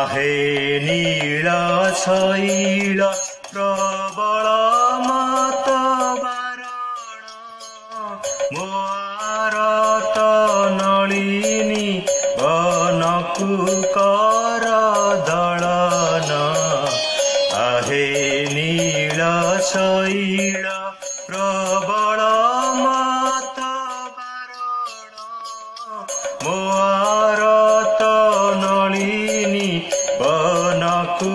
आहे नील शैल प्रबल मत बारण मो आरत नलिनी बनकु कर दलन आहे नील शैल प्रबल मत बारण मो आरत नलिनी बनकु